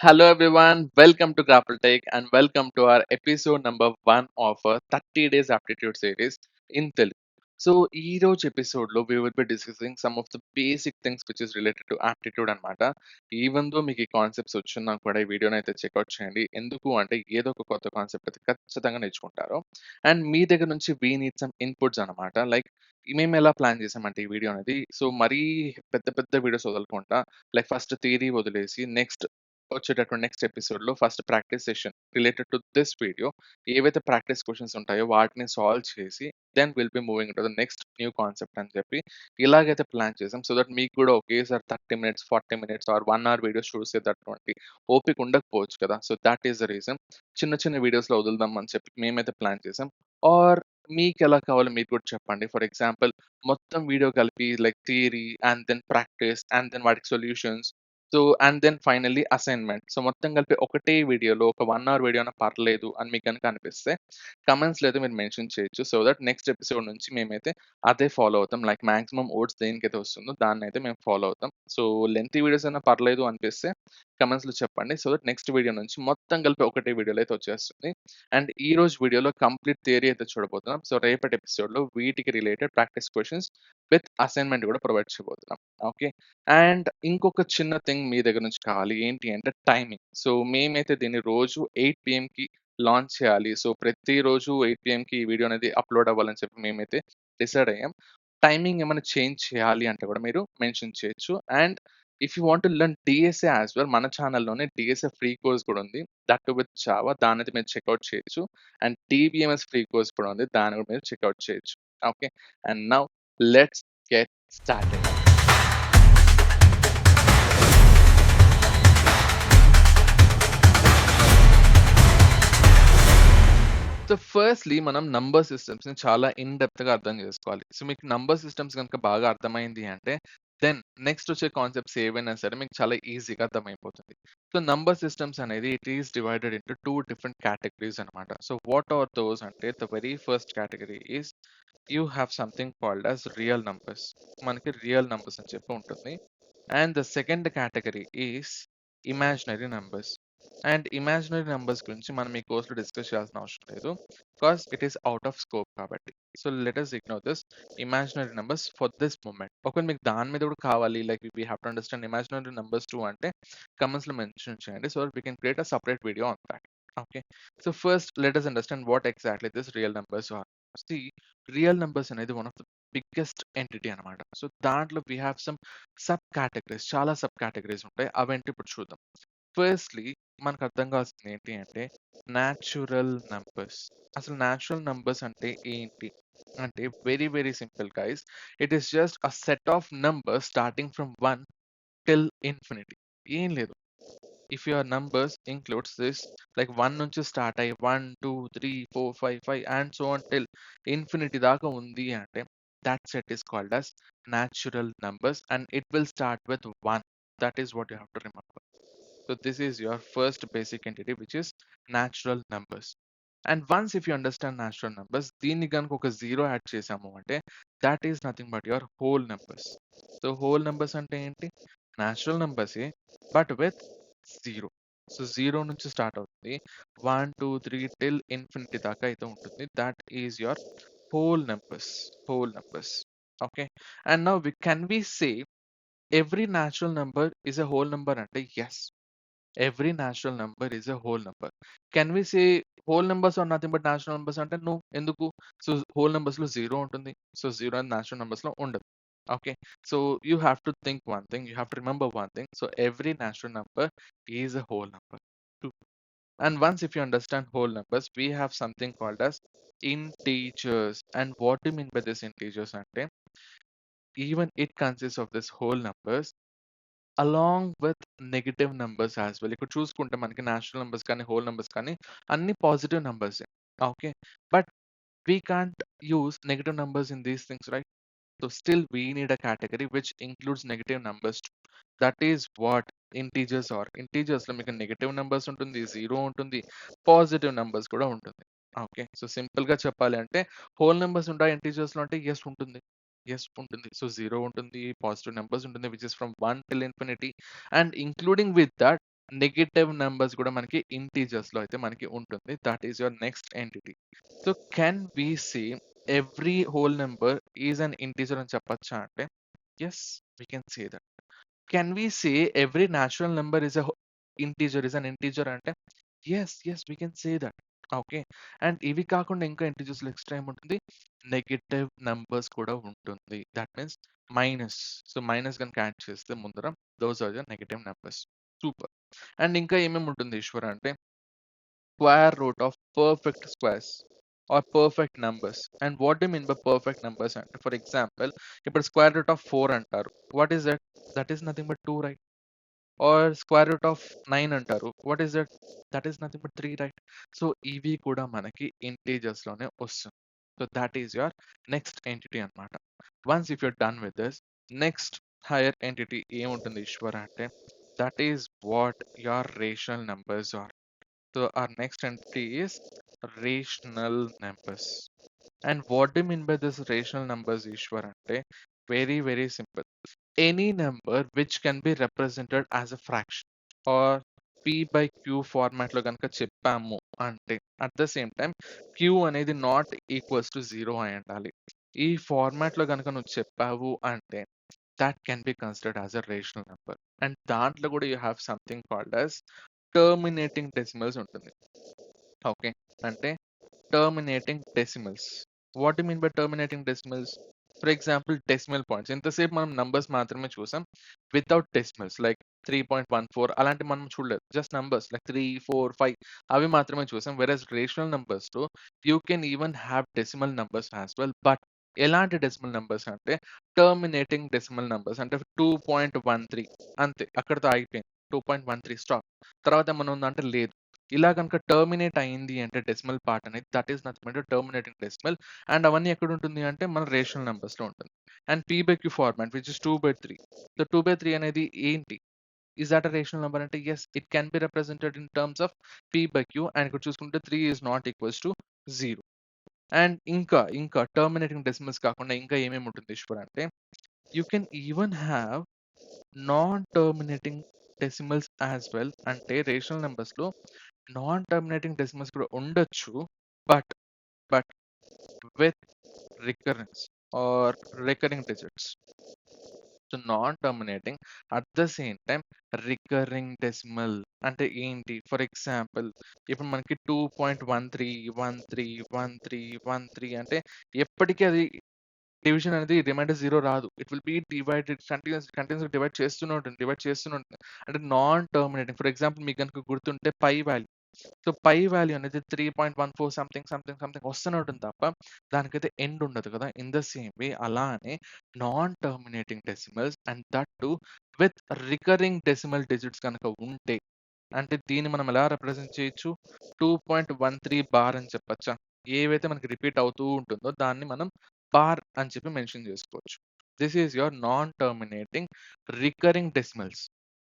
Hello everyone, welcome to Grapple Tech and welcome to our episode number 1 of a 30 Days Aptitude Series in Telugu. So, ఈ రోజు episode లో we will be discussing some of the basic things which is related to aptitude అన్నమాట. Even though మీకు ఈ concepts వచ్చినా కూడా ఈ వీడియోని అయితే చెక్అవుట్ చేయండి. ఎందుకు అంటే ఏదో ఒక కొత్త కాన్సెప్ట్ అయితే ఖచ్చితంగా నేర్చుకుంటారు. అండ్ మీ దగ్గర నుంచి వీ నీడ్ సమ్ ఇన్పుట్స్ అనమాట. లైక్ మేము ఎలా ప్లాన్ చేసామంటే ఈ వీడియో అనేది సో మరీ పెద్ద పెద్ద వీడియోస్ వదలకుండా లైక్ ఫస్ట్ థియరీ వదిలేసి వచ్చేటటువంటి నెక్స్ట్ ఎపిసోడ్ లో first practice session related to this video ఏవైతే ప్రాక్టీస్ క్వశ్చన్స్ ఉంటాయో వాటిని సాల్వ్ చేసి then will be moving to the next new concept అని చెప్పి ఇలాగైతే ప్లాన్ చేసాం సో దట్ మీకు కూడా ఒకేసారి 30 minutes 40 minutes or 1 hour videos చూసేటటువంటి ఓపిక ఉండకపోవచ్చు కదా so that is the reason చిన్న చిన్న వీడియోస్ లో వదులుదాం అని చెప్పి మేమైతే ప్లాన్ చేసాం ఆర్ మీకు ఎలా కావాలో మీరు కూడా చెప్పండి ఫర్ ఎగ్జాంపుల్ మొత్తం వీడియో కలిపి like theory and then practice and then వాటికి solutions so and then finally assignment. So మొత్తం కలిపి ఒకటే వీడియోలో ఒక 1 అవర్ వీడియో అయినా పర్లేదు అని మీకు గనుక అనిపిస్తే కమెంట్స్‌లో అయితే మీరు మెన్షన్ చేయొచ్చు. సో దట్ నెక్స్ట్ ఎపిసోడ్ నుంచి మేమైతే అదే ఫాలో అవుతాం. లైక్ మాక్సిమం ఓట్స్ దేనికైతే వస్తుందో దాన్నయితే మేము ఫాలో అవుతాం. సో లెంగ్తీ వీడియోస్ అయినా పర్లేదు అనిపిస్తే కమెంట్స్‌లో చెప్పండి. సో దట్ నెక్స్ట్ వీడియో నుంచి మొత్తం కలిపి ఒకటే వీడియోలో అయితే వచ్చేస్తుంది. అండ్ ఈ రోజు వీడియోలో కంప్లీట్ థియరీ అయితే చూడబోతున్నాం. సో రేపటి ఎపిసోడ్‌లో వీటికి related practice questions with assignment కూడా ప్రొవైడ్ చేయబోతున్నాం. ఓకే. అండ్ ఇంకొక చిన్న థింగ్ మీ దగ్గర నుంచి కావాలి. ఏంటి అంటే టైమింగ్. సో మేమైతే దీన్ని రోజు 8 పీఎంకి లాంచ్ చేయాలి. సో ప్రతిరోజు 8 పీఎంకి ఈ వీడియో అనేది అప్‌లోడ్ అవ్వాలని చెప్పి మేమైతే డిసైడ్ అయ్యాం. టైమింగ్ ఏమైనా చేంజ్ చేయాలి అంటే కూడా మీరు మెన్షన్ చేయొచ్చు. And if you want to learn DSA as well మన ఛానల్‌లోనే డీఎస్ఏ ఫ్రీ కోర్స్ కూడా ఉంది. దట్ టు విత్ జావా దాన్నయితే మీరు చెక్‌ఔట్ చేయొచ్చు. అండ్ టీబీఎంఎస్ ఫ్రీ కోర్స్ కూడా ఉంది. దాన్ని కూడా మీరు చెక్‌ఔట్ చేయొచ్చు. Okay. And now let's get started. So firstly మనం నంబర్ సిస్టమ్స్‌ని చాలా ఇన్ డెప్త్‌గా అర్థం చేసుకోవాలి. సో మీకు నంబర్ సిస్టమ్స్ గనుక బాగా అర్థమైంది అంటే, దెన్ నెక్స్ట్ వచ్చే కాన్సెప్ట్స్ ఏవైనా సరే మీకు చాలా ఈజీగా అర్థమైపోతుంది. సో నంబర్ సిస్టమ్స్ అనేది it is divided into 2 different categories అన్నమాట. సో వాట్ ఆర్ దోస్ అంటే the very first category is you have something called as real numbers. మనకి రియల్ నంబర్స్ అని చెప్పి ఉంటుంది. And the second category is imaginary numbers. And imaginary numbers గురించి మనం ఈ కోర్స్‌లో డిస్కస్ చేయాల్సిన అవసరం లేదు. Because it is out of scope కాబట్టి. So let us ignore this imaginary numbers for this moment. ఒకవేళ మీకు దాని మీద కూడా కావాలి like we have to understand imaginary numbers too అంటే కమెంట్స్‌లో మెన్షన్ చేయండి. So that we can create a separate video on that. Okay. So first let us understand what exactly this real numbers are. See real numbers అనేది one of the biggest entity అన్నమాట. So దాంట్లో we have some subcategories చాలా subcategories ఉంటాయి. అవేంటో ఇప్పుడు చూద్దాం. Firstly మనకు అర్థం కావాల్సింది ఏంటి అంటే న్యాచురల్ నంబర్స్. అసలు న్యాచురల్ నంబర్స్ అంటే ఏంటి? అంటే very very simple guys. It is just a set of numbers starting from 1 till infinity. ఏం లేదు. If your numbers includes this like 1 నుంచి స్టార్ట్ అయ్యి 1, 2, 3, 4, 5, 5 and so on till infinity దాకా ఉంది అంటే that set is called as natural numbers and it will start with 1. That is what you have to remember. So this is your first basic entity which is natural numbers. And once if you understand natural numbers, దీన్ని కనుక ఒక zero add చేసాము అంటే that is nothing but your whole numbers. So whole numbers అంటే ఏంటి? Natural numbers A but with zero. So zero నుంచి start అవుతుంది. 1, 2, 3 till infinity దాకా అయితే ఉంటుంది. That is your whole numbers. Whole numbers. Okay. And now can we say every natural number is a whole number అంటే yes. Every natural number is a whole number. Can we say whole numbers are nothing but natural numbers అంటే no ఎందుకు so whole numbers లో zero ఉంటుంది so zero అనేది natural numbers లో ఉండదు okay so you have to think one thing you have to remember one thing so every natural number is a whole number Two. And once if you understand whole numbers we have something called as integers and what do you mean by this integers అంటే even it consists of this whole numbers along with negative numbers as well. ఇక్కడ చూసుకుంటే మనకి natural numbers కానీ, whole numbers కానీ అన్ని positive నంబర్సే. Okay. But we can't use negative numbers in these things right? So still we need a category which includes negative numbers. That is what integers are. ఇంటీజర్స్‌లో మీకు negative numbers ఉంటుంది, zero ఉంటుంది, positive numbers కూడా ఉంటుంది. Okay. So సింపుల్‌గా చెప్పాలి అంటే whole numbers ఉంటాయా ఇంటీజర్స్‌లో అంటే యెస్ ఉంటుంది. యెస్ ఉంటుంది. సో జీరో ఉంటుంది, పాజిటివ్ నంబర్స్ ఉంటుంది which is from 1 till infinity and including with that negative numbers కూడా మనకి ఇంటీజర్స్ లో అయితే మనకి ఉంటుంది. That is your next entity. So can we see every whole number is an integer అని చెప్పొచ్చా అంటే yes, we can say that. Can we say every natural number is is an integer అంటే yes we can say that. Okay. And ఇవి కాకుండా ఇంకా integers extra ఏముంటుంది, negative numbers కూడా ఉంటుంది. That means minus. So minus కనుక add చేస్తే ముందర those are the negative numbers. Super. And ఇంకా ఏమేమి ఉంటుంది ఈశ్వర్ అంటే square root of perfect squares or perfect numbers. And what do mean by perfect numbers అంటే ఫర్ ఎగ్జాంపుల్ ఇప్పుడు స్క్వేర్ రూట్ ఆఫ్ 4 అంటారు. What is that? That is nothing but 2, right? Or square root of 9 అంటారు. What is that? That is nothing but 3, right? So ఇవి కూడా మనకి integers లోనే వస్తుంది. So that is your next entity అన్నమాట. Once if you're done with this, next higher entity ఏముంటుంది ఈశ్వర్ అంటే that is what your rational numbers are. So our next entity is rational numbers. And what do you mean by this rational numbers, Ishwar? Ante very very simple. Any number which can be represented as a fraction or p by q format లో కనుక చెప్పాము అంటే at the same time q అనేది not equals to 0 అయి ఉండాలి. ఈ format లో కనుక నువ్వు చెప్పావు అంటే that can be considered as a rational number. And దాంట్లో కూడా you have something called as terminating decimals ఉంటుంది. ఓకే. అంటే terminating decimals. What you mean by terminating decimals? For example decimal points. ఇంతసేపు మనం నంబర్స్ మాత్రమే చూసాం వితౌట్ డెసిమల్స్ లైక్ 3.14 అలాంటివి మనం చూడలేదు. జస్ట్ నంబర్స్ లైక్ 3, 4, 5 అవి మాత్రమే చూసాం. వెరస్ రేషనల్ నంబర్స్ లో you can even have decimal numbers as well. But ఎలాంటి డెసిమల్ నంబర్స్ అంటే టర్మినేటింగ్ డెసిమల్ నంబర్స్. అంటే 2.13 అంతే, అక్కడితో ఆగిపోయింది. 2.13 స్టాప్. తర్వాత ఏమన్నా ఉందంటే లేదు. ఇలా కనుక టర్మినేట్ అయింది అంటే డెసిమల్ పార్ట్ అనేది that is nothing but terminating decimal. And అవన్నీ ఎక్కడ ఉంటుంది అంటే మన రేషనల్ నంబర్స్ లో ఉంటుంది. And P by Q format which is 2/3. So 2/3 అనేది ఏంటి? Is that a rational number అంటే yes, it can be represented in terms of P by Q. And ఇక్కడ చూసుకుంటే 3 is not equals to 0. And ఇంకా terminating decimals కాకుండా ఇంకా ఏమేమి ఉంటుంది ఈశ్వర్ అంటే you can even have non terminating decimals as well. అంటే రేషనల్ నెంబర్స్ లో నాన్ టర్మినేటింగ్ డెసిమల్స్ కూడా ఉండొచ్చు. But but with recurrence or recurring digits. So non terminating at the same time recurring decimal అంటే ఏంటి? ఫర్ ఎగ్జాంపుల్ ఇప్పుడు మనకి 2.13 అంటే ఎప్పటికీ అది డివిజన్ అనేది రిమైండర్ 0 రాదు. It will be divided continuous divide చేస్తూనే ఉంటుంది. అంటే నాన్ టర్మినేటింగ్. ఫర్ ఎగ్జాంపుల్ మీకు గనుక గుర్తుంటే pi value. So pi value అనేది 3.14 సంథింగ్ వస్తూనే ఉంటుంది తప్ప దానికైతే ఎండ్ ఉండదు కదా. ఇన్ ద సేమ్ వే అలానే non terminating decimals and that too with recurring decimal digits కనుక ఉంటే అంటే దీన్ని మనం ఎలా రిప్రజెంట్ చేయొచ్చు? 2.13 బార్ అని చెప్పొచ్చా? ఏవైతే మనకి రిపీట్ అవుతూ ఉంటుందో దాన్ని మనం బార్ అని చెప్పి మెన్షన్ చేసుకోవచ్చు. This is your non terminating recurring decimals.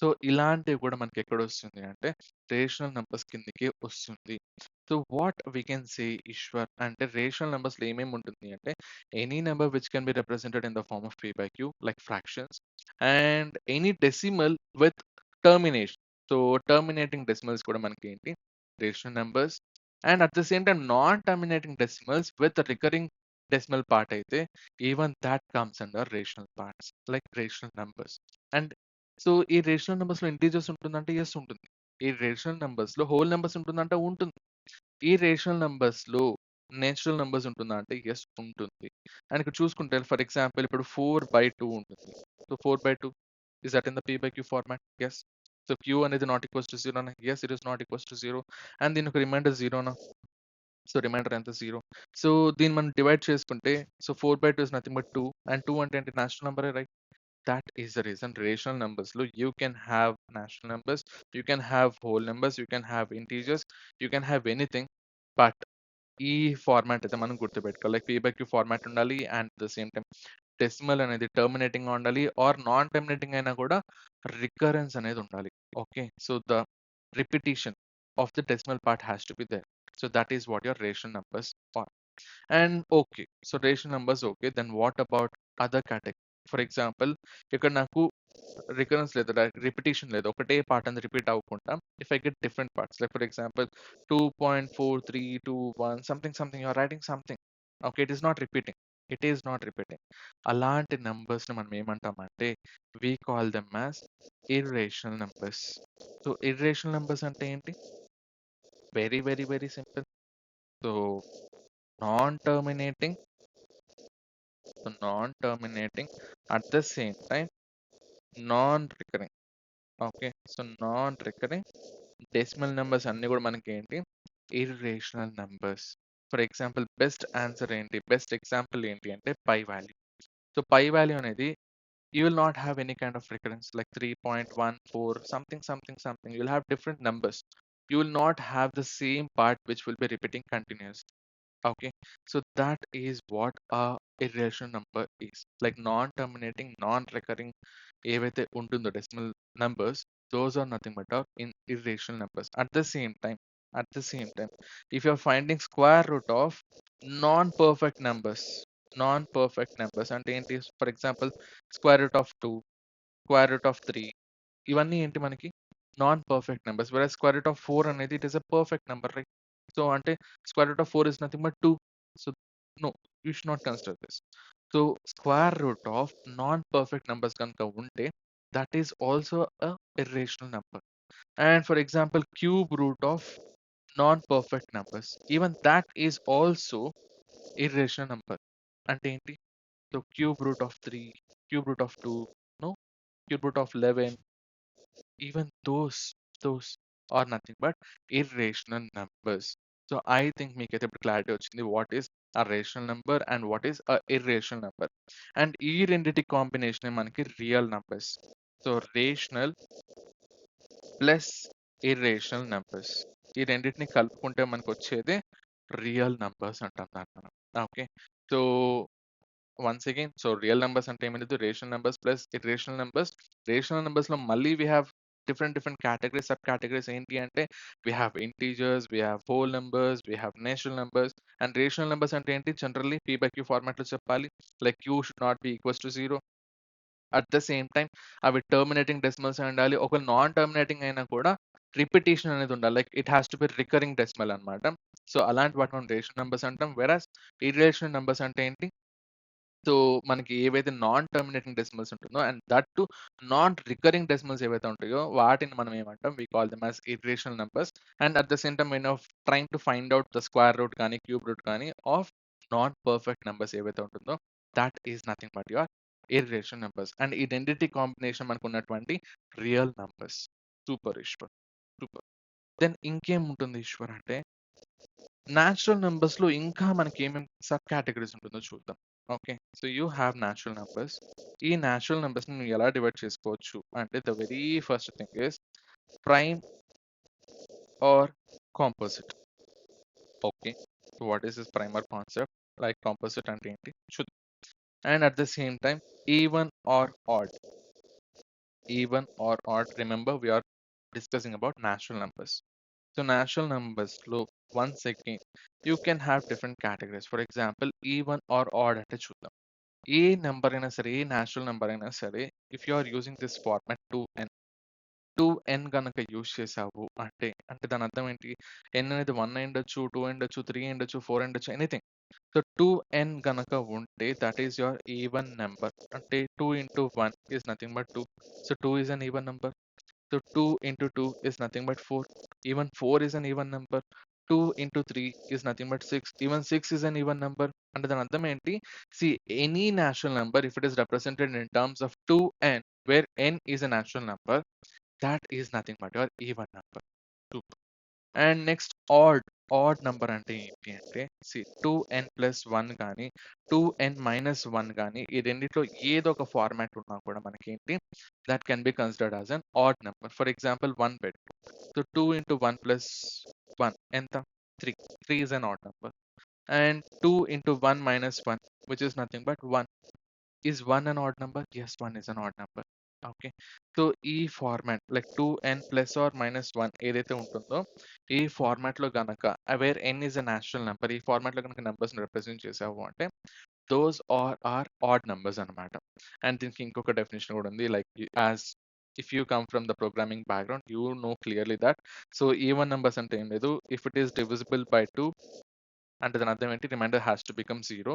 So ఇలాంటివి కూడా మనకి ఎక్కడ వస్తుంది అంటే రేషనల్ నంబర్స్ కిందకి వస్తుంది. So what we can say Eshwar అంటే రేషనల్ నంబర్స్ లో ఏమేమి ఉంటుంది అంటే any number which can be represented in the form of P by Q like fractions and any decimal with termination. So terminating decimals కూడా మనకి ఏంటి? Rational numbers. And at the same time non terminating decimals with recurring decimal part అయితే even that comes under rational parts like rational numbers. And so ఈ rational numbers లో integers ఉంటుందంటే yes ఉంటుంది. ఈ rational numbers లో whole numbers ఉంటుందంటే ఉంటుంది. ఈ రేషనల్ నెంబర్స్ లో నేచురల్ నెంబర్స్ ఉంటుందా అంటే ఎస్ ఉంటుంది. అండ్ ఇక్కడ చూసుకుంటే ఫర్ ఎగ్జాంపుల్ ఇప్పుడు 4/2 ఉంటుంది. So 4/2 is that in the P by Q format? Yes. So Q అనేది నాట్ ఈక్వల్స్ టు 0 నా? Yes, it is not equals to 0. And దీని ఒక రిమైండర్ 0 నా? సో రిమైండర్ ఎంత? 0. సో దీన్ని మనం డివైడ్ చేసుకుంటే so 4/2 is nothing but 2. And 2 అంటే ఏంటి? Natural number, right? That is the reason rational numbers లో you can have natural numbers, you can have whole numbers, you can have integers, you can have anything. But ఈ format అయితే మనం గుర్తుపెట్టుకోవాలి. Like p by q format ఉండాలి and the same time decimal అనేది terminating గా ఉండాలి are non terminating అయినా కూడా రికరెన్స్ అనేది ఉండాలి. Okay. So the repetition of the decimal part has to be there. So that is what your rational numbers are. And okay, so rational numbers okay, then what about other category? For example ఇక్కడ నాకు recurrence లేదు, repetition లేదు, ఒకటే part అనేది repeat అవ్వకుండా if I get different parts like for example 2.4321 something something you're writing something, okay, it is not repeating. అలాంటి numbers ని మనం ఏమంటామంటే we call them as irrational numbers. So irrational numbers అంటే ఏంటి? Very very very simple. So non terminating, at the same time non recurring. Okay, so non recurring decimal numbers అన్ని కూడా మనకి ఏంటి? Irrational numbers. For example best example ఏంటి అంటే pi value. So pi value అనేది you will not have any kind of recurrence like 3.14 something. You will have different numbers. You will not have the same part which will be repeating continuously. Okay, so that is what a irrational number is. Like non-terminating, non-recurring ఏవైతే ఉంటుందో decimal numbers, those are nothing but our irrational numbers. At the same time, if you are finding square root of non-perfect numbers, అంటే ఏంటి? For example square root of 2, square root of 3, ఇవన్నీ ఏంటి మనకి? Non perfect numbers. Whereas square root of 4 అనేది it is a perfect number, right? So అంటే square root of 4 is nothing but 2. So no, you should not consider this. So square root of non perfect numbers కనుక ఉంటే that is also a irrational number. And for example cube root of non perfect numbers, even that is also irrational number. అంటే ఏంటి? So cube root of 3, cube root of 2, no, cube root of 11, even those are nothing but irrational numbers. So I think మీకైతే ఇప్పుడు clarity వచ్చింది what is a rational number and what is a irrational number. And ఈ రెండిటి combination మనకి real numbers. So rational plus irrational numbers, ఈ రెండింటిని కలుపుకుంటే మనకు వచ్చేదే రియల్ నంబర్స్ అంటాం దాన్ని మనం. Okay, so once again, so real numbers అంటే ఏమైంది? Rational numbers plus irrational numbers. Rational numbers లో మళ్ళీ we have different categories, sub categories. ఏంటి అంటే we have integers, we have whole numbers, we have natural numbers. And rational numbers అంటే ఏంటి? Generally P by Q format లో చెప్పాలి. Like Q should not be equals to 0. At the same time అవి terminating decimals ఉండాలి. ఒక non terminating అయినా కూడా repetition అనేది ఉండాలి. Like it has to B recurring decimal అనమాట. సో అలాంటి వాటి మనం రేషనల్ నెంబర్స్ అంటాం. వెరాస్ ఇర్రేషనల్ నెంబర్స్ అంటే ఏంటి? సో మనకి ఏవైతే నాన్ టర్మినేటింగ్ డెసిమల్స్ ఉంటుందో and that to non recurring decimals ఏవైతే ఉంటాయో వాటిని మనం ఏమంటాం? We call them as irrational numbers. And at the same time when of trying to find out the square root కానీ క్యూబ్ రూట్ కానీ of non perfect numbers ఏవైతే ఉంటుందో that is nothing but your irrational numbers. And identity combination మనకు ఉన్నటువంటి real numbers. Super Eshwar, super. Then ఇంకేం ఉంటుంది ఈశ్వర్ అంటే natural numbers లో ఇంకా మనకి ఏమేమి సబ్ కేటగిరీస్ ఉంటుందో చూద్దాం. Okay, so you have natural numbers. ఈ న్యాచురల్ నెంబర్స్ ని ఎలా డివైడ్ చేసుకోవచ్చు అంటే the very first thing is prime or composite. Okay, so what is this prime or concept? Like composite అంటే ఏంటి చూద్దాం. And at the same time even or odd. Remember we are discussing about natural numbers. So natural numbers లో once again you can have different categories. For example, even or odd అంటే చూద్దాం. ఏ number అయినా సరే, a natural number అయినా సరే, if you are using this format 2n గనక use చేసావు అంటే అంటే దాని అర్థం ఏంటి? n అనేది 1 అయ్యుండొచ్చు, 2 అయ్యుండొచ్చు, 3 అయ్యుండొచ్చు, 4 అయ్యుండొచ్చు, ఎనీథింగ్. సో 2n గనక ఉంటే that is your even number. అంటే 2 into 1 is nothing but 2. So 2 is an even number. So 2 into 2 is nothing but 4. Even 4 is an even number. 2 into 3 is nothing but 6. Even 6 is an even number. And then అర్థం ఏంటి? See, any natural number, if it is represented in terms of 2n, where n is a natural number, that is nothing but your even number. Super. And next odd number అంటే ఏంటి అంటే C 2n plus 1 కానీ 2n minus 1 కానీ ఈ రెండిట్లో ఏదో ఒక format ఉన్నా కూడా మనకి ఏంటి? That can be considered as an odd number. For example 1 bed. So 2 into 1 plus 1 ఎంత? 3. 3 is an odd number. And 2 into 1 minus 1, which is nothing but 1. Is 1 an odd number? Yes, 1 is an odd number. Okay. So, ఈ format like 2n+or-1 ఏదైతే ఉంటుందో, ఈ ఫార్మాట్‌లో గనక where n is a natural number. ఈ ఫార్మాట్‌లో గనక నంబర్స్‌ని రిప్రజెంట్ చేసావు అంటే, దోస్ ఆర్ ఆడ్ నంబర్స్ అన్నమాట. అండ్ దీనికి ఇంకొక డెఫినిషన్ కూడా ఉంది. Like as if you come from the programming బ్యాక్‌గ్రౌండ్, యూ నో క్లియర్‌లీ దట్. సో, ఈవెన్ నంబర్స్ అంటే ఏం లేదు. If it is divisible by 2 అంటే దాని అర్థం ఏంటి? Remainder has to become 0.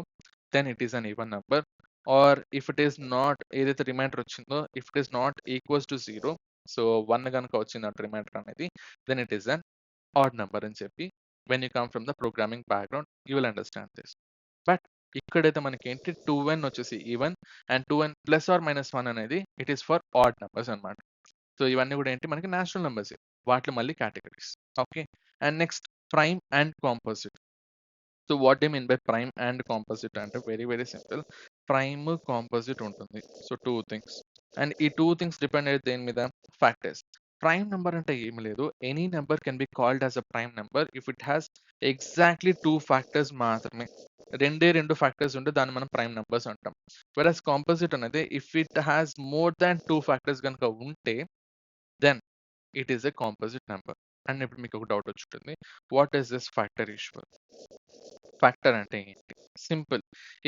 Then it is an even number. Or if it is not, ఏదైతే రిమైండర్ వచ్చిందో, if it is not equals to 0, so 1 గనుక వచ్చిందంటే రిమైండర్ అనేది, then it is an odd number అని చెప్పి, when you come from the programming బ్యాక్‌గ్రౌండ్ you will understand this. But ఇక్కడైతే మనకేంటి 2n వచ్చేసి ఈవెన్ అండ్ 2n+or-1 అనేది it is for odd numbers అన్నమాట. సో ఇవన్నీ కూడా ఏంటి మనకి నేచురల్ నంబర్సే. వాటిలో మళ్ళీ categories. Okay. And next prime and composite. So what do you mean by prime and composite అంటే very very simple. Prime, composite ఉంటుంది. So 2 things. అండ్ ఈ 2 థింగ్స్ డిపెండ్ అయ్యేది దేని మీద? ఫ్యాక్టర్స్. ప్రైమ్ నంబర్ అంటే ఏమి లేదు. Any number can be called as a prime number if it has exactly 2 factors మాత్రమే. రెండే 2 ఫ్యాక్టర్స్ ఉంటే దాన్ని మనం ప్రైమ్ నంబర్స్ అంటాం. వెరస్ కాంపోజిట్ అనేది if it has more than 2 factors గనుక ఉంటే then it is a composite number. And ఇప్పుడు మీకు ఒక డౌట్ వచ్చుంటుంది. What is this factor Eshwar? Factor అంటే ఏంటి? Simple.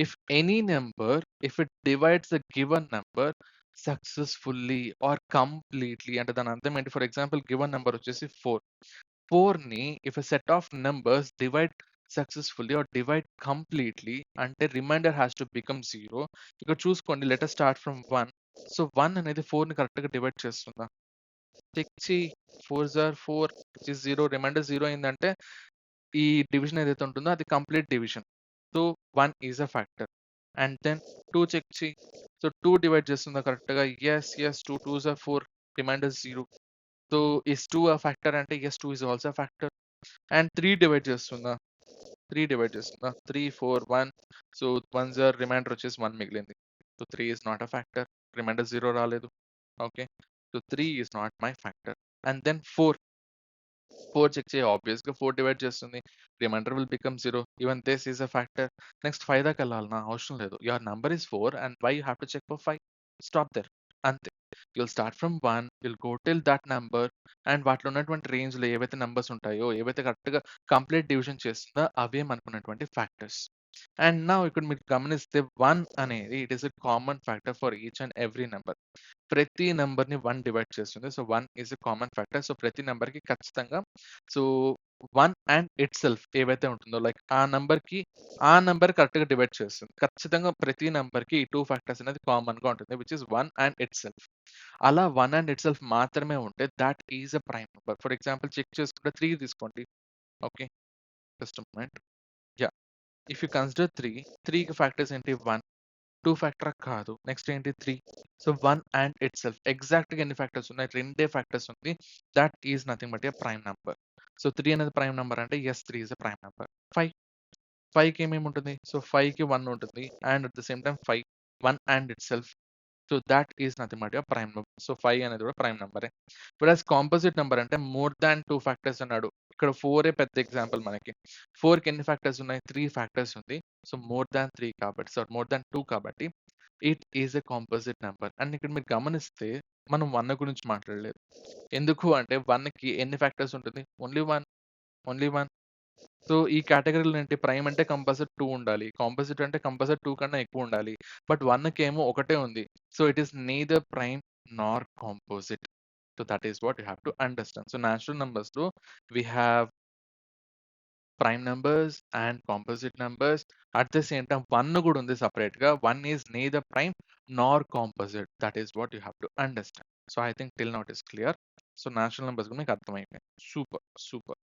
If any number if it divides a given number successfully or completely అంటే దాని అర్థం ఏంటి? ఫర్ ఎగ్జాంపుల్ గివెన్ నంబర్ వచ్చేసి 4. 4ని if a set of numbers divide successfully or divide completely అంటే remainder has to become 0. ఇక్కడ చూసుకోండి, let us start from 1. So 1 అనేది 4ని కరెక్ట్‌గా డివైడ్ చేస్తుందా? చెక్ చెయ్యి. 4s are 4 which is 0, reminder 0 అయిందంటే ఈ డివిజన్ ఏదైతే ఉంటుందో అది complete division. So 1 is a factor. And then 2 check చెయ్యి. సో 2 డివైడ్ చేస్తుందా కరెక్ట్‌గా? Yes. Yes. 2 2s are 4, remainder 0. So is 2 a factor అంటే yes 2 is also a factor. And 3 divide చేస్తుందా? 3 డివైడ్ చేస్తుందా? 3 4 1. సో 1s ఆర్ రిమైండర్ వచ్చేసి 1 మిగిలింది. So 3 is not a factor. Remainder 0 రాలేదు. Okay. So 3 is not my factor. And then 4 check చేయి. ఆబ్వియస్‌గా 4 divide చేస్తుంది. Remainder will become 0. Even this is a factor. Next 5 దాకా ఎళ్ళాలనా? అవసరం లేదు. Your number is 4 and why you have to check for 5? Stop there. అంతే. You'll start from 1, will go till that number and వాటిలో ఉన్నటువంటి రేంజ్‌లో ఏవైతే నంబర్స్ ఉంటాయో, ఏవైతే కరెక్ట్‌గా కంప్లీట్ డివిజన్ చేస్తుందో అవే మనకున్నటువంటి ఫ్యాక్టర్స్. అండ్ నౌ ఇక్కడ మీరు గమనిస్తే 1 అనేది it is a common factor for each and every number. ప్రతి నంబర్‌ని 1 డివైడ్ చేస్తుంది. So 1 is a common factor. So ప్రతి నంబర్‌కి ఖచ్చితంగా సో 1 అండ్ ఇట్‌సెల్ఫ్ ఏవైతే ఉంటుందో లైక్ ఆ నంబర్ కరెక్ట్‌గా డివైడ్ చేస్తుంది. ఖచ్చితంగా ప్రతి నంబర్‌కి ఈ 2 ఫ్యాక్టర్స్ అనేది కామన్‌గా ఉంటుంది. Which is 1 and itself. అలా 1 అండ్ ఇట్‌సెల్ఫ్ మాత్రమే ఉంటే that is a prime number. For example check చేసుకుంటే 3 తీసుకోండి. Okay. Just a minute. Yeah! If you consider 3కి ఫ్యాక్టర్స్ ఏంటి? 1, 2 ఫ్యాక్టరా? కాదు. నెక్స్ట్ ఏంటి? 3. సో 1 అండ్ ఇట్‌సెల్ఫ్ ఎగ్జాక్ట్‌గా ఎన్ని ఫ్యాక్టర్స్ ఉన్నాయి? రెండే ఫ్యాక్టర్స్ ఉంది. Thought is nothing but a prime number. So 3 అనేది ప్రైమ్ నంబర్ అంటే yes 3 is a prime number. 5 5కి ఏమేమి ఉంటుంది? సో 5కి 1 ఉంటుంది. And at the same time 5 1 and itself. So thought is nothing but a prime number. So 5 అనేది కూడా prime నంబరే. వెరస్ composite number అంటే మోర్ థాన్ 2 ఫ్యాక్టర్స్ అన్నాడు. ఇక్కడ 4 పెద్ద ఎగ్జాంపుల్ మనకి. 4కి ఎన్ని ఫ్యాక్టర్స్ ఉన్నాయి? 3 ఫ్యాక్టర్స్ ఉంది. సో మోర్ థాన్ 3 కాబట్టి మోర్ థాన్ 2 కాబట్టి it is a composite number. And ఇక్కడ మీరు గమనిస్తే మనం 1 గురించి మాట్లాడలేదు. ఎందుకు అంటే 1కి ఎన్ని ఫ్యాక్టర్స్ ఉంటుంది? ఓన్లీ 1. ఓన్లీ 1. సో ఈ కేటగరీలో ఏంటి? ప్రైమ్ అంటే కంపల్సరీ 2 ఉండాలి. కాంపోజిట్ అంటే కంపల్సరీ 2 కన్నా ఎక్కువ ఉండాలి. బట్ 1కేమో ఒకటే ఉంది. So it is neither prime nor composite. So that is what you have to understand. So natural నంబర్స్‌లో we have prime numbers and composite numbers. At the same time 1 కూడా ఉంది సెపరేట్‌గా. 1 is neither prime nor composite. That is what you have to understand. So I think till now it is clear. So natural numbers కూడా మీకు అర్థమైపోయింది. Super. Super.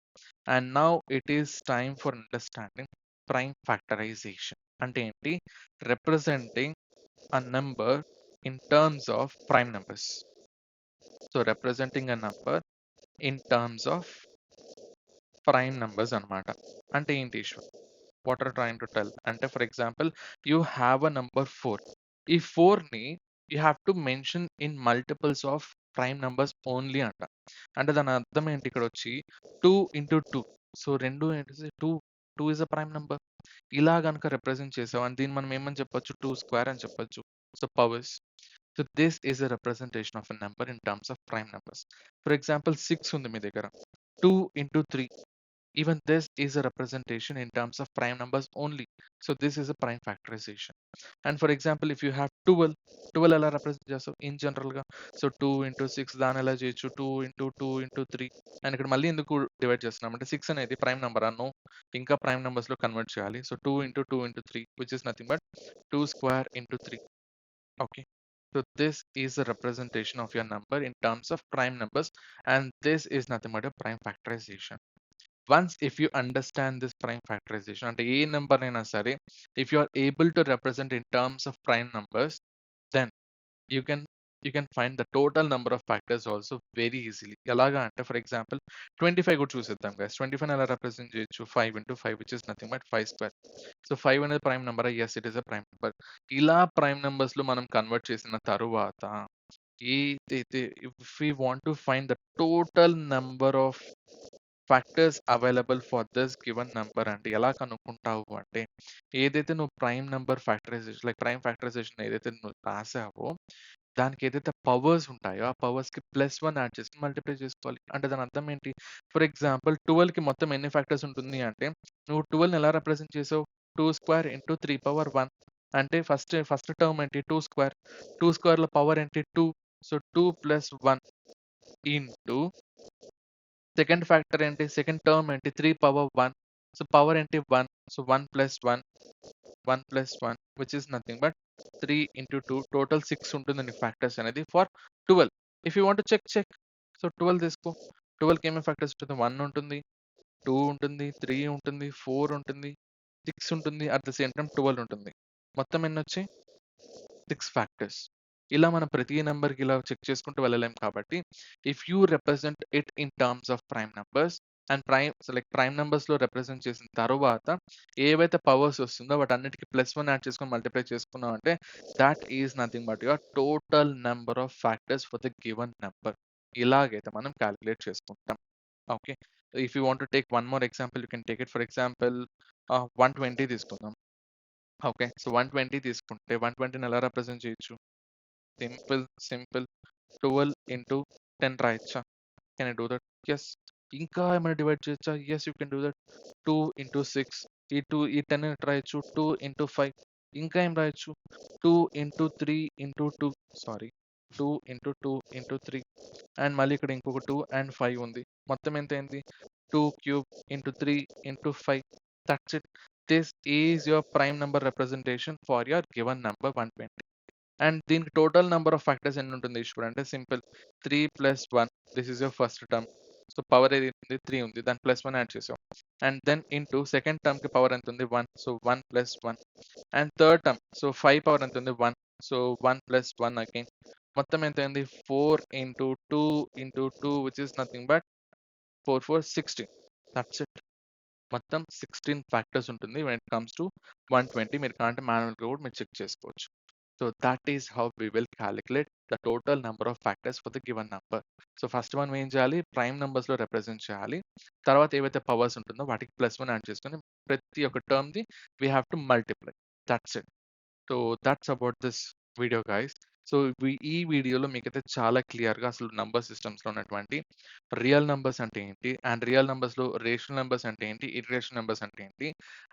And now it is time for understanding prime factorization. అంటే ఏంటి? Representing a number in terms of prime numbers. So representing a number in terms of prime numbers అన్నమాట. అంటే ఏంటి issue? What are trying to tell? అంటే for example you have a number 4. ఈ 4ని you have to mention in multiples of prime numbers only అంట. అంటే దాని అర్థం ఏంటి ఇక్కడొచ్చి 2 ఇంటూ 2. సో 2 ఏంటి? 2 ఈస్ అ ప్రైమ్ నంబర్. ఇలా గనుక రిప్రజెంట్ చేసావు, and దీన్ని మనం ఏమని చెప్పొచ్చు? 2 స్క్వేర్ అని చెప్పొచ్చు. So powers. So this is a representation of a number in terms of prime numbers. For example, 6 ఉంది మీ దగ్గర. 2 into 3. Even this is a representation in terms of prime numbers only. So this is a prime factorization. And for example, if you have 12, 12 ఎలా represent చేస్తావు in general గా? So 2 into 6 దాని ఎలా చేయొచ్చు? 2 into 2 into 3. And ఇక్కడ మళ్ళీ ఎందుకు divide చేస్తున్నాం అంటే 6 అనేది ప్రైమ్ నెంబర్ అన్నో ఇంకా ప్రైమ్ నెంబర్స్ లో కన్వర్ట్ చేయాలి. So 2 into 2 into 3 which is nothing but 2 square into 3. Okay. So this is a representation of your number in terms of prime numbers, and this is nothing but a prime factorization. Once if you understand this prime factorization, and a number in sare, if you are able to represent in terms of prime numbers, then you can you can find the total number of factors also very easily. Elaga ante for example 25 కూడా చూసేద్దాం guys. 25 ఎలా represent చేయొచ్చు? 5 into 5 which is nothing but 5 square. So 5 అనేది prime number. Yes, it is a prime number. ఇలా prime numbers లో మనం convert చేసిన తరువాత ఏదైతే if we want to find the total number of factors available for this given number అంటే ఎలా కనుక్కుంటావు అంటే ఏదైతే నువ్వు prime number factorization like prime factorization ఏదైతే నువ్వు రాసావో దానికి ఏదైతే పవర్స్ ఉంటాయో ఆ పవర్స్ కి +1 యాడ్ చేసి మల్టిప్లై చేసుకోవాలి. అంటే దాని అర్థం ఏంటి? ఫర్ ఎగ్జాంపుల్ 12 కి మొత్తం ఎన్ని ఫ్యాక్టర్స్ ఉంటుంది అంటే నువ్వు 12 ఎలా రిప్రజెంట్ చేసావు? 2 స్క్వేర్ ఇంటూ 3 పవర్ 1 అంటే ఫస్ట్ టర్మ్ ఏంటి? 2 స్క్వేర్. 2 స్క్వేర్ లో పవర్ ఏంటి? 2. సో 2 + 1 ఇంటూ సెకండ్ ఫ్యాక్టర్ ఏంటి? సెకండ్ టర్మ్ ఏంటి? 3 పవర్ 1. సో పవర్ ఏంటి? 1. So 1 + 1 1 + 1 which is nothing but 3 into 2 total 6 ఉంటుందండి ఫ్యాక్టర్స్ అనేది for 12. If you want to check so 12 తీసుకో. 12 కి ఏమేమి ఫ్యాక్టర్స్ ఉంటుంది? 1 ఉంటుంది, 2 ఉంటుంది, 3 ఉంటుంది, 4 ఉంటుంది, 6 ఉంటుంది, అట్ ద సేమ్ టైం 12 ఉంటుంది. మొత్తం ఎన్ని వచ్చాయి? 6 ఫ్యాక్టర్స్. ఇలా మనం ప్రతి నెంబర్కి ఇలా చెక్ చేసుకుంటూ వెళ్ళలేం కాబట్టి if you represent it in terms of prime numbers and prime numbers లో రిప్రజెంట్ చేసిన తర్వాత ఏవైతే పవర్స్ వస్తుందో వాటన్నిటికి +1 యాడ్ చేసుకొని మల్టిప్లై చేసుకున్నాం అంటే that is nothing but your total number of factors for the given number. ఇలాగైతే మనం క్యాలిక్యులేట్ చేసుకుంటాం. Okay. If you want to take one more example you can take it for example 120 తీసుకుందాం. Okay. So 120 తీసుకుంటే 120ని ఎలా represent చేయొచ్చు? Simple 12 into 10 రాయొచ్చా? Can I do that? Yes. ఇంకా ఏమైనా డివైడ్ చేయొచ్చా? Yes, you can do that. 2 into 6 ఈ 10 ఎట్లా రాయొచ్చు? 2 into 5. ఇంకా ఏం రాయొచ్చు? 2 into 3 into 2 sorry 2 into 2 into 3 and మళ్ళీ ఇక్కడ ఇంకొక 2 and 5 ఉంది. మొత్తం ఎంత అయింది? 2 cube into 3 into 5. That's it. This is your prime number representation for your given number 120. And దీనికి టోటల్ నెంబర్ ఆఫ్ ఫ్యాక్టర్స్ ఎన్ని ఉంటుంది ఈశ్వర్ అంటే simple 3 + 1. This is your first term. So power ఏది ఉంది? 3 ఉంది. దాని +1 యాడ్ చేసాం. And then into second term కి పవర్ ఎంత ఉంది? 1. So 1 + 1. And third term so 5 power ఎంత ఉంది? 1. So 1 + 1 again. మొత్తం ఎంత అయింది? 4 into 2 into 2 which is nothing but 4 4 16. That's it. మొత్తం 16 ఫ్యాక్టర్స్ ఉంటుంది when it comes to 120. మీరు కావాలంటే మాన్యువల్గా కూడా మీరు చెక్ చేసుకోవచ్చు. So that is how we will calculate the total number of factors for the given number. So first one ఏం చేయాలి? ప్రైమ్ నెంబర్స్ లో రిప్రజెంట్ చేయాలి. తర్వాత ఏవైతే పవర్స్ ఉంటుందో వాటికి +1 యాడ్ చేసుకొని ప్రతి ఒక్క term the we have to multiply. That's it. So that's about this video guys. So ఈ వీడియోలో మీకైతే చాలా క్లియర్గా అసలు నంబర్ సిస్టమ్స్లో ఉన్నటువంటి రియల్ నంబర్స్ అంటే ఏంటి, అండ్ రియల్ నంబర్స్లో రేషనల్ నెంబర్స్ అంటే ఏంటి, ఇర్రేషనల్ నెంబర్స్ అంటే ఏంటి,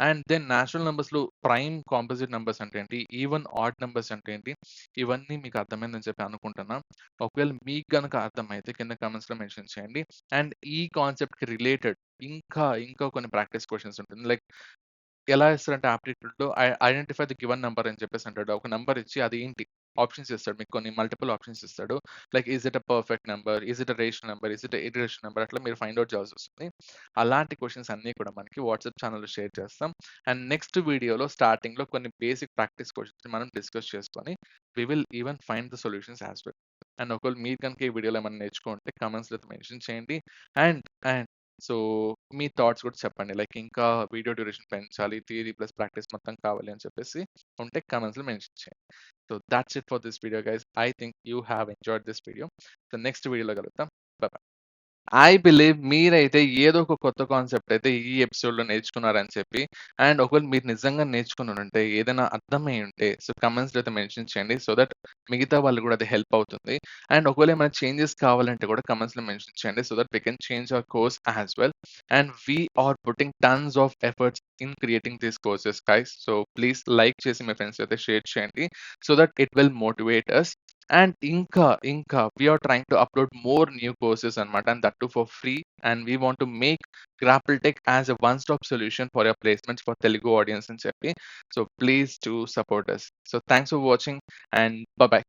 అండ్ దెన్ నేచురల్ నెంబర్స్లో ప్రైమ్ కాంపోజిట్ నెంబర్స్ అంటే ఏంటి, ఈవెన్ ఆడ్ నెంబర్స్ అంటే ఏంటి, ఇవన్నీ మీకు అర్థమైందని చెప్పి అనుకుంటున్నాను. ఒకవేళ మీకు కనుక అర్థమైతే కింద కామెంట్స్లో మెన్షన్ చేయండి. అండ్ ఈ కాన్సెప్ట్కి రిలేటెడ్ ఇంకా కొన్ని ప్రాక్టీస్ క్వశ్చన్స్ ఉంటుంది. లైక్ ఎలా ఇస్తారంటే ఆప్టిట్యూడ్‌లో ఐడెంటిఫై ది గివెన్ నంబర్ అని చెప్పేసి అంటాడు. ఒక నంబర్ ఇచ్చి అది ఏంటి? ఆప్షన్స్ ఇస్తాడు. మీకు కొన్ని మల్టిపుల్ ఆప్షన్స్ ఇస్తాడు. Like is it a perfect number? Is it a rational number? Is it a irrational number? అట్లా మీరు ఫైండ్ ఔట్ చేయాల్సొస్తుంది. అలాంటి క్వెషన్స్ అన్నీ కూడా మనకి వాట్సాప్ ఛానెల్‌లో షేర్ చేస్తాం. అండ్ నెక్స్ట్ వీడియోలో స్టార్టింగ్‌లో కొన్ని బేసిక్ ప్రాక్టీస్ క్వెషన్స్ మనం డిస్కస్ చేసుకొని we will even find the solutions as well. And ఒకవేళ మీరు కనుక ఈ వీడియోలో ఏమన్నా నేర్చుకుంటే కామెంట్స్‌లో అయితే మెన్షన్ చేయండి. And and so me thoughts కూడా చెప్పండి. లైక్ ఇంకా వీడియో డ్యూరేషన్ పెంచాలి, థియరీ ప్లస్ ప్రాక్టీస్ మొత్తం కావాలి అని చెప్పేసి ఉంటే కామెంట్స్‌లో మెన్షన్ చేయండి. So that's it for this video guys. I think you have enjoyed this video. So next వీడియోలో కలుద్దాం. By by. ఐ బిలీవ్ మీరైతే ఏదో ఒక కొత్త కాన్సెప్ట్ అయితే ఈ ఎపిసోడ్‌లో నేర్చుకున్నారని చెప్పి, అండ్ ఒకవేళ మీరు నిజంగా నేర్చుకునుంటే, ఏదైనా అర్థమై ఉంటే, సో కామెంట్స్‌లో అయితే మెన్షన్ చేయండి. సో దట్ మిగతా వాళ్ళు కూడా అది హెల్ప్ అవుతుంది. అండ్ ఒకవేళ ఏమైనా చేంజెస్ కావాలంటే కూడా కామెంట్స్‌లో మెన్షన్ చేయండి. So that we can change our course as well. And we are putting tons of efforts in creating these courses guys. So please like చేసి మీ ఫ్రెండ్స్ అయితే షేర్ చేయండి. So that it will motivate us. And ఇంకా we are trying to upload more new courses అన్నమాట. And that too for free. And we want to make Grapple Tech as a one stop solution for your placements for Telugu audience అని చెప్పి. So please do support us. So thanks for watching and bye by.